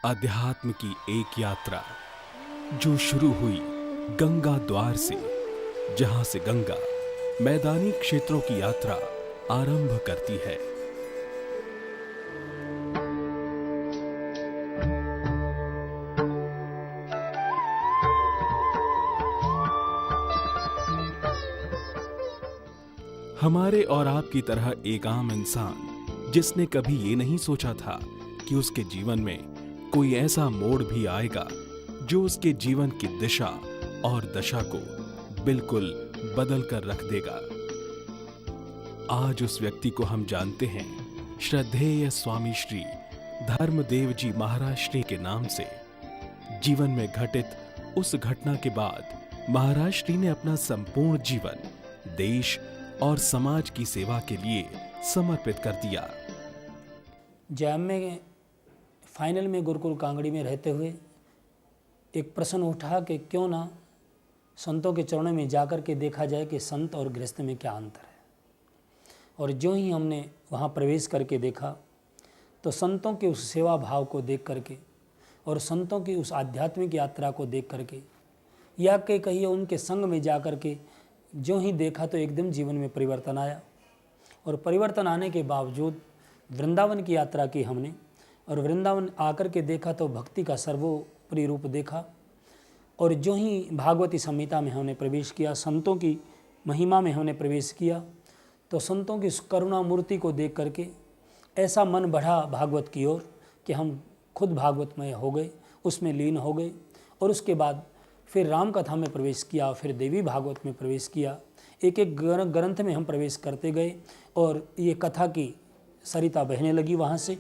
अध्यात्म की एक यात्रा जो शुरू हुई गंगा द्वार से, जहां से गंगा मैदानी क्षेत्रों की यात्रा आरंभ करती है। हमारे और आपकी तरह एक आम इंसान जिसने कभी ये नहीं सोचा था कि उसके जीवन में कोई ऐसा मोड़ भी आएगा जो उसके जीवन की दिशा और दशा को बिल्कुल बदल कर रख देगा। आज उस व्यक्ति को हम जानते हैं श्रद्धेय स्वामी श्री धर्मदेव जी महाराज श्री के नाम से। जीवन में घटित उस घटना के बाद महाराज श्री ने अपना संपूर्ण जीवन देश और समाज की सेवा के लिए समर्पित कर दिया। जैम में फाइनल में गुरुकुल कांगड़ी में रहते हुए एक प्रश्न उठा कि क्यों ना संतों के चरणों में जाकर के देखा जाए कि संत और गृहस्थ में क्या अंतर है। और जो ही हमने वहाँ प्रवेश करके देखा तो संतों के उस सेवा भाव को देख करके और संतों की उस आध्यात्मिक यात्रा को देख करके या कि कहिए उनके संग में जा कर के जो ही देखा तो एकदम जीवन में परिवर्तन आया। और परिवर्तन आने के बावजूद वृंदावन की यात्रा की हमने, और वृंदावन आकर के देखा तो भक्ति का सर्वोपरि रूप देखा। और जो ही भागवती संहिता में हमने प्रवेश किया, संतों की महिमा में हमने प्रवेश किया, तो संतों की करुणा मूर्ति को देख करके ऐसा मन बढ़ा भागवत की ओर कि हम खुद भागवतमय हो गए, उसमें लीन हो गए। और उसके बाद फिर राम कथा में प्रवेश किया, फिर देवी भागवत में प्रवेश किया। एक एक ग्रंथ में हम प्रवेश करते गए और ये कथा की सरिता बहने लगी वहाँ से।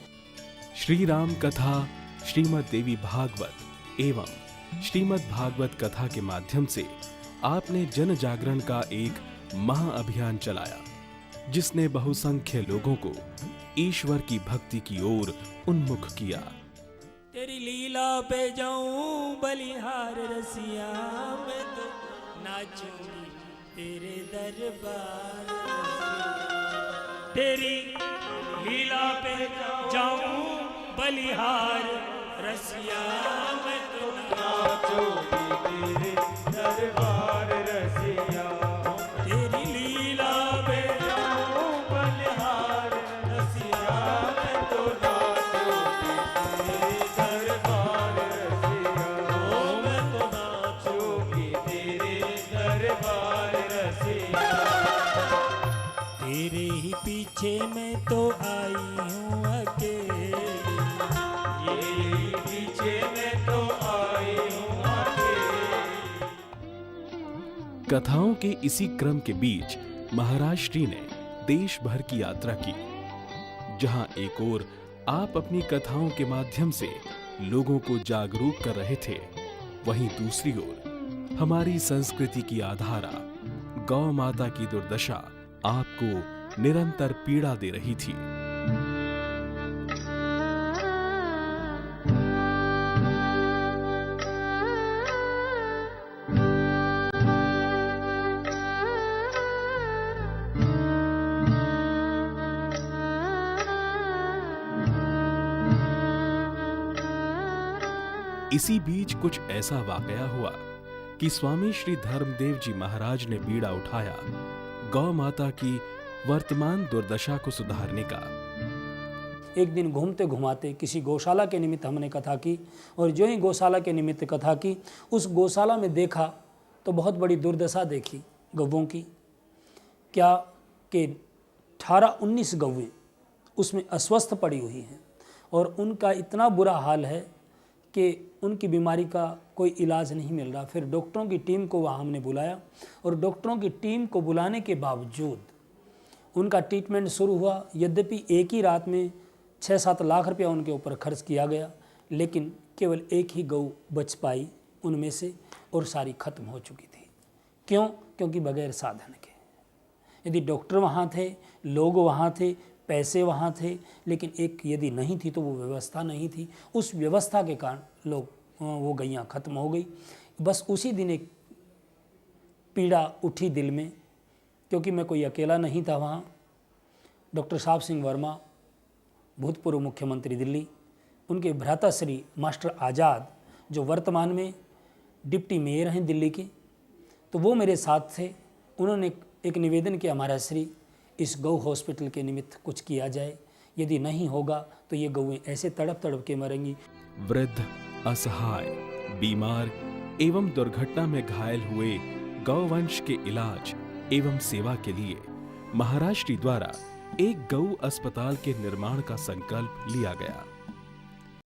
श्री राम कथा, श्रीमद् देवी भागवत एवं श्रीमद् भागवत कथा के माध्यम से आपने जन जागरण का एक महाअभियान चलाया, जिसने बहुसंख्य लोगों को ईश्वर की भक्ति की ओर उन्मुख किया। तेरी लीला पे जाऊं बलिहार रसिया, मैं तो नाचूंगी तेरे दरबार। तेरी लीला पे जाऊं बलिहार रसिया, मैं तो नाचूंगी तेरे दरबार रसिया। तेरी लीला पे जाऊं बलिहार रसिया, मैं तो नाचूंगी तेरे दरबार रसिया। ओ मैं तो नाचूंगी तेरे दरबार रसिया। तेरे ही पीछे मैं तो आई हूँ अकेली, ये पीछे मैं तो आई हूँ अकेली। कथाओं के इसी क्रम के बीच महाराज श्री ने देश भर की यात्रा की, जहां एक ओर आप अपनी कथाओं के माध्यम से लोगों को जागरूक कर रहे थे, वहीं दूसरी ओर हमारी संस्कृति की आधारा गौ माता की दुर्दशा आपको निरंतर पीड़ा दे रही थी। इसी बीच कुछ ऐसा वाकया हुआ कि स्वामी श्री धर्मदेव जी महाराज ने बीड़ा उठाया गौ माता की वर्तमान दुर्दशा को सुधारने का। एक दिन घूमते घुमाते किसी गौशाला के निमित्त हमने कथा की, और जो ही गौशाला के निमित्त कथा की, उस गौशाला में देखा तो बहुत बड़ी दुर्दशा देखी गौवों की। क्या कि 18-19 गौवें उसमें अस्वस्थ पड़ी हुई हैं और उनका इतना बुरा हाल है कि उनकी बीमारी का कोई इलाज नहीं मिल रहा। फिर डॉक्टरों की टीम को वहाँ हमने बुलाया, और डॉक्टरों की टीम को बुलाने के बावजूद उनका ट्रीटमेंट शुरू हुआ। यद्यपि एक ही रात में 6-7 लाख रुपया उनके ऊपर खर्च किया गया, लेकिन केवल एक ही गौ बच पाई उनमें से, और सारी खत्म हो चुकी थी। क्यों? क्योंकि बगैर साधन के। यदि डॉक्टर वहाँ थे, लोग वहाँ थे, पैसे वहाँ थे, लेकिन एक यदि नहीं थी तो वो व्यवस्था नहीं थी। उस व्यवस्था के कारण वो गैयाँ खत्म हो गई। बस उसी दिन एक पीड़ा उठी दिल में, क्योंकि मैं कोई अकेला नहीं था वहाँ। डॉक्टर साहब सिंह वर्मा, भूतपूर्व मुख्यमंत्री दिल्ली, उनके भ्राताश्री मास्टर आज़ाद जो वर्तमान में डिप्टी मेयर हैं दिल्ली के, तो वो मेरे साथ थे। उन्होंने एक निवेदन किया, महाराज श्री इस गौ हॉस्पिटल के निमित्त कुछ किया जाए, यदि नहीं होगा तो ये गौएं ऐसे तड़प तड़प के मरेंगी। वृद्ध, असहाय, बीमार एवं दुर्घटना में घायल हुए गौवंश के इलाज एवं सेवा के लिए महाराज श्री द्वारा एक गौ अस्पताल के निर्माण का संकल्प लिया गया।